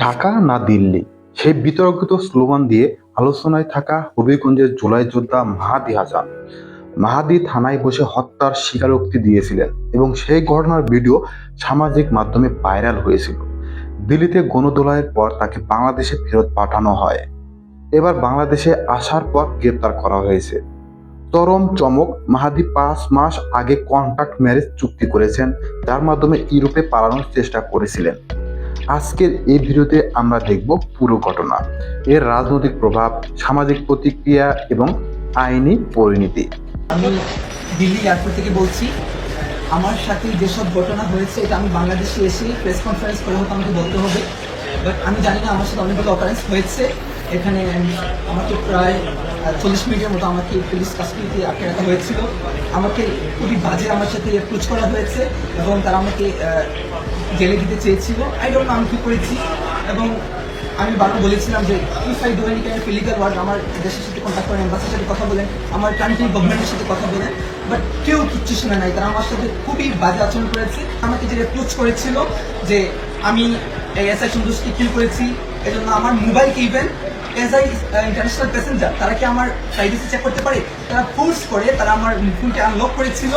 ঢাকা না দিল্লি, সেই বিতর্কিত স্লোগান দিয়ে আলোচনায় থাকা হবিগঞ্জের জুলাই যোদ্ধা মাহাদি হাসান। মাহাদি থানায় বসে হত্যার স্বীকারোক্তি দিয়েছিলেন এবং সেই ঘটনার ভিডিও সামাজিক মাধ্যমে ভাইরাল হয়েছিল। দিল্লিতে গণধোলাইয়ের পর তাকে বাংলাদেশে ফেরত পাঠানো হয়। এবার বাংলাদেশে আসার পর গ্রেপ্তার করা হয়েছে। চরম চমক, মাহাদি 5 মাস আগে কন্ট্রাক্ট ম্যারেজ চুক্তি করেছেন, যার মাধ্যমে ইউরোপে পালানোর চেষ্টা করেছিলেন। আজকের এই ভিডিওতে আমরা দেখব পুরো ঘটনা, এর রাজনৈতিক প্রভাব, সামাজিক প্রতিক্রিয়া এবং আইনি পরিণতি। আমি দিল্লি এয়ারপোর্ট থেকে বলছি। আমার সাথে যেসব ঘটনা হয়েছে এটা আমি বাংলাদেশে এসে প্রেস কনফারেন্স করে হয়তো আমাকে বলতে হবে, বাট আমি জানি না আমার সাথে অনেকগুলো অকারেন্স হয়েছে। এখানে আমাকে প্রায় 40 মিনিটের মতো আমাকে পুলিশ কাস্টডিতে আটকে রাখা হয়েছিল। আমাকে খুবই বাজে আমার সাথে অ্যাপ্রোচ করা হয়েছে এবং তারা আমাকে জেলে দিতে চেয়েছিল। আই ডোন্ট নো আমি কী করেছি, এবং আমি বারবার বলেছিলাম যে if I do any kind of illegal work আমার দেশের সাথে কন্ট্যাক্ট করেন, এম্বাসির সাথে কথা বলেন, আমার কান্ট্রি গভর্নমেন্টের সাথে কথা বলেন, বাট কেউ কিচ্ছু শুনে নাই। তারা আমার সাথে খুবই বাজে আচরণ করেছে। আমাকে যে অ্যাপ্রোচ করেছিল যে আমি এস আই সন্তোষকে কিল করেছি, এজন্য আমার মোবাইলকে even as I international passenger তারা কি আমার প্রাইভেসি চেক করতে পারে, তারা ফোর্স করে তারা আমার ফোনকে আনলক করেছিল।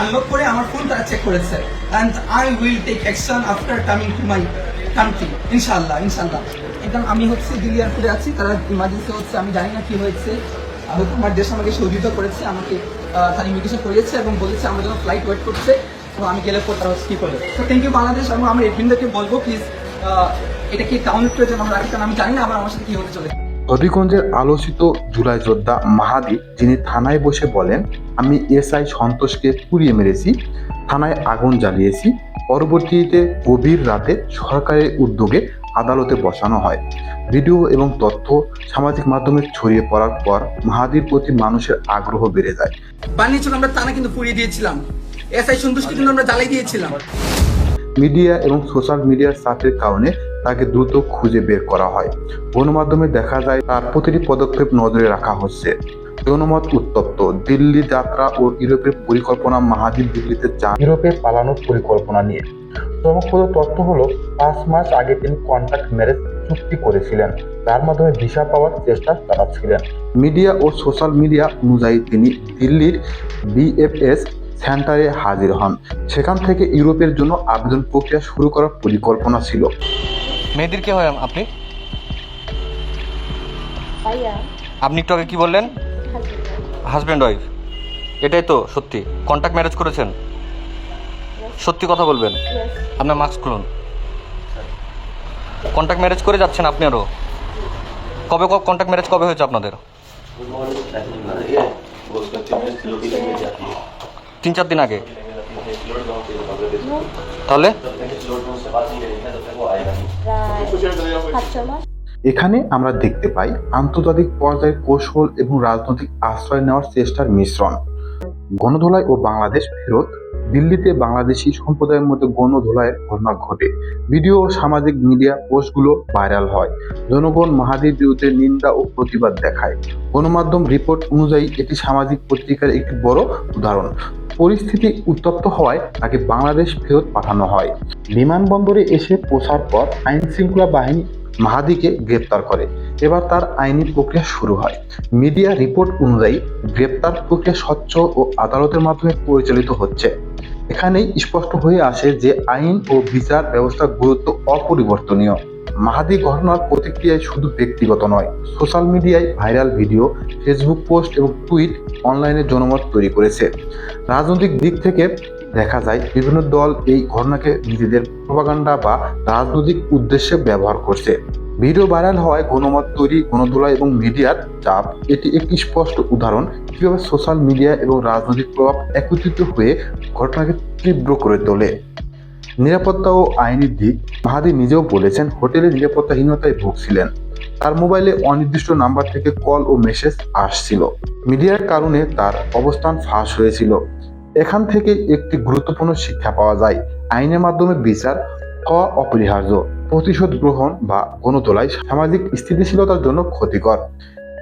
আনলক করে আমার ফোন তারা চেক করেছে। And I will take action after coming to my country, ইনশাল্লাহ ইনশাল্লাহ। একদম আমি দিল্লি এয়ারপোর্টে আছি, তারা ইমার্জেন্সি হচ্ছে, আমি জানি না কি হয়েছে। হয়তো আমার দেশ আমাকে সহযোগিতা করেছে, আমাকে তারা ইমিগ্রেশন করিয়েছে এবং বলেছে আমার জন্য ফ্লাইট ওয়েট করছে, তো আমি গেলে পর তারা কী করবে। তো থ্যাংক ইউ বাংলাদেশ। এবং আমার এফএনদেরকে বলবো প্লিজ এটা কি টাউনের প্রয়োজন আমরা রাখি, কারণ আমি জানি না আমার সাথে কী হতে চলে। হবিগঞ্জের আলোচিত জুলাই যোদ্ধা মাহাদি, যিনি থানায় বসে বলেন, আমি এসআই সন্তোষকে পুড়িয়ে মেরেছি, থানায় আগুন জ্বালিয়েছি। পরবর্তীতে গভীর রাতে সরকারের উদ্যোগে আদালতে বসানো হয়। ভিডিও এবং তথ্য সামাজিক মাধ্যমে ছড়িয়ে পড়ার পর মাহাদির প্রতি মানুষের আগ্রহ বেড়ে যায়। বানিয়েছিল আমরা থানা কিন্তু পুড়িয়ে দিয়েছিলাম, এসআই সন্তোষকে কিন্তু আমরা জ্বালিয়ে দিয়েছিলাম। মিডিয়া এবং সোশ্যাল মিডিয়ার চাপের কারণে তাকে দ্রুত খুঁজে বের করা হয়। গণমাধ্যমে দেখা যায় তার প্রতিটি পদক্ষেপ নজরে রাখা হচ্ছে। জনমত উত্তপ্ত, দিল্লি যাত্রা ও ইউরোপের পরিকল্পনা। মাহাদি দিল্লিতে যান ইউরোপে পালানোর পরিকল্পনা নিয়ে। চমকপ্রদ তথ্য হলো 5 মাস আগে তিনি কন্ট্রাক্ট ম্যারেজ চুক্তি করেছিলেন, যার মাধ্যমে ভিসা পাওয়ার চেষ্টা চালাচ্ছিলেন। মিডিয়া ও সোশ্যাল মিডিয়া অনুযায়ী তিনি দিল্লির বিএফএস সেন্টারে হাজির হন। সেখান থেকে ইউরোপের জন্য আবেদন প্রক্রিয়া শুরু করার পরিকল্পনা ছিল। মেয়েদের কে হয় আপনি? আপনি একটু আগে কি বললেন? হাজব্যান্ড ওয়াইফ, এটাই তো সত্যি? কন্ট্যাক্ট ম্যারেজ করেছেন? সত্যি কথা বলবেন? আপনার মাস্ক খুলুন। কন্ট্যাক্ট ম্যারেজ করে যাচ্ছেন আপনি আরও? কবে কন্ট্যাক্ট ম্যারেজ কবে হয়েছে আপনাদের? 3-4 দিন আগে। তাহলে এখানে আমরা দেখতে পাই আন্তর্জাতিক পর্যায়ে কৌশল এবং রাজনৈতিক আশ্রয় নেওয়ার চেষ্টার মিশ্রণ। গণধোলাই ও বাংলাদেশ ফেরত। দিল্লিতে বাংলাদেশি সম্প্রদায়ের মধ্যে গণধোলাইয়ের ঘটনা ঘটে। ভিডিও ও সামাজিক মিডিয়া পোস্টগুলো ভাইরাল হয়। জনগণ মাহাদির বিরুদ্ধে নিন্দা ও প্রতিবাদ দেখায়। গণমাধ্যম রিপোর্ট অনুযায়ী এটি সামাজিক পত্রিকার একটি বড় উদাহরণ। পরিস্থিতি উত্তপ্ত হওয়ায় তাকে বাংলাদেশ ফেরত পাঠানো হয়। বিমানবন্দরে এসে পৌঁছার পর আইন শৃঙ্খলা বাহিনী মাহাদিকে গ্রেপ্তার করে। এবার তার আইনি প্রক্রিয়া শুরু হয়। মিডিয়া রিপোর্ট অনুযায়ী গ্রেপ্তার প্রক্রিয়া স্বচ্ছ ও আদালতের মাধ্যমে পরিচালিত হচ্ছে। এখানেই স্পষ্ট হয়ে আসে যে আইন ও বিচার ব্যবস্থার গুরুত্ব অপরিবর্তনীয়। মাহাদি ঘটনার প্রতিক্রিয়ায় শুধু ব্যক্তিগত নয়, সোশ্যাল মিডিয়ায় ভাইরাল ভিডিও, ফেসবুক পোস্ট এবং টুইট অনলাইনে জনমত তৈরি করেছে। রাজনৈতিক দিক থেকে দেখা যায় বিভিন্ন দল এই ঘটনাকে নিজেদের প্রপাগান্ডা বা রাজনৈতিক উদ্দেশ্যে ব্যবহার করছে। ভিডিও ভাইরাল হওয়ায় গণমত তৈরি, গণধোলাই এবং মিডিয়ার চাপ, এটি একটি স্পষ্ট উদাহরণ কিভাবে সোশ্যাল মিডিয়া এবং রাজনৈতিক প্রভাব একত্রিত হয়ে ঘটনাকে তীব্র করে তোলে। নিরাপত্তা ও আইনি দিক। মাহাদি নিজেও বলেছেন হোটেলে নিরাপত্তাহীনতায় ভুগছিলেন। তার মোবাইলে অনির্দিষ্ট নাম্বার থেকে কল ও মেসেজ আসছিল। মিডিয়ার কারণে তার অবস্থান ফাঁস হয়েছিল। এখান থেকে একটি গুরুত্বপূর্ণ শিক্ষা পাওয়া যায়, আইনের মাধ্যমে বিচার হওয়া অপরিহার্য। প্রতিশোধ গ্রহণ বা গণধোলাই সামাজিক স্থিতিশীলতার জন্য ক্ষতিকর।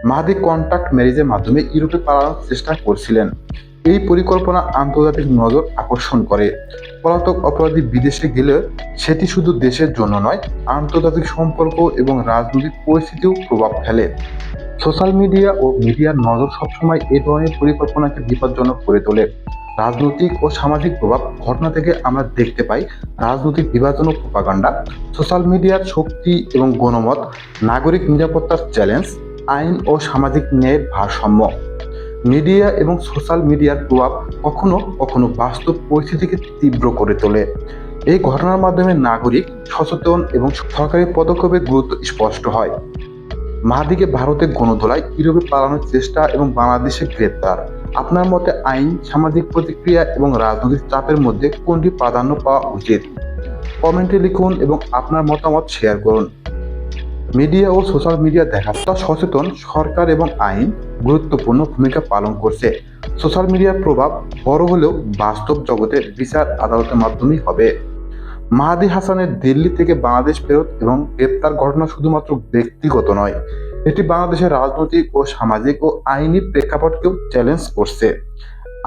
মাহাদি কন্ট্রাক্ট ম্যারেজের মাধ্যমে ইউরোপে পালানোর চেষ্টা করছিলেন। এই পরিকল্পনা আন্তর্জাতিক নজর আকর্ষণ করে। পলাতক অপরাধী বিদেশে গেলে সেটি শুধু দেশের জন্য নয়, আন্তর্জাতিক সম্পর্ক এবং রাজনৈতিক পরিস্থিতিও প্রভাব ফেলে। সোশ্যাল মিডিয়া ও মিডিয়ার নজর সবসময় এ ধরনের পরিকল্পনাকে বিপজ্জনক করে তোলে। রাজনৈতিক ও সামাজিক প্রভাব ঘটনা থেকে আমরা দেখতে পাই রাজনৈতিক বিভাজন ও প্রপাগান্ডা, সোশ্যাল মিডিয়ার শক্তি এবং গণমত, নাগরিক নিরাপত্তার চ্যালেঞ্জ, আইন ও সামাজিক ন্যায়ের ভারসাম্য। মিডিয়া এবং সোশ্যাল মিডিয়ার প্রভাব কখনো কখনো বাস্তব পরিস্থিতিকে তীব্র করে তোলে। এই ঘটনার মাধ্যমে নাগরিক সচেতন এবং সরকারি পদক্ষেপের গুরুত্ব স্পষ্ট হয়। মাহাদিকে ভারতে গণধোলায় ইউরোপে পালানোর চেষ্টা এবং বাংলাদেশে গ্রেপ্তার। আপনার মতে আইন, সামাজিক প্রতিক্রিয়া এবং রাজনৈতিক চাপের মধ্যে কোনটি প্রাধান্য পাওয়া উচিত? কমেন্টে লিখুন এবং আপনার মতামত শেয়ার করুন। মিডিয়া ও সোশ্যাল মিডিয়া দেখাতে সচেতন সরকার এবং আইন গুরুত্বপূর্ণ ভূমিকা পালন করছে। সোশ্যাল মিডিয়ার প্রভাব বড় হলেও বাস্তব জগতে বিচার আদালতের মাধ্যমেই হবে। মাহাদি হাসানের দিল্লি থেকে বাংলাদেশ ফেরত এবং গ্রেপ্তার ঘটনা শুধুমাত্র ব্যক্তিগত নয়, এটি বাংলাদেশের রাজনৈতিক ও সামাজিক ও আইনি প্রেক্ষাপটকেও চ্যালেঞ্জ করছে।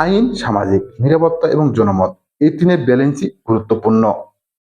আইন, সামাজিক নিরাপত্তা এবং জনমত, এই তিনের ব্যালেন্সই গুরুত্বপূর্ণ।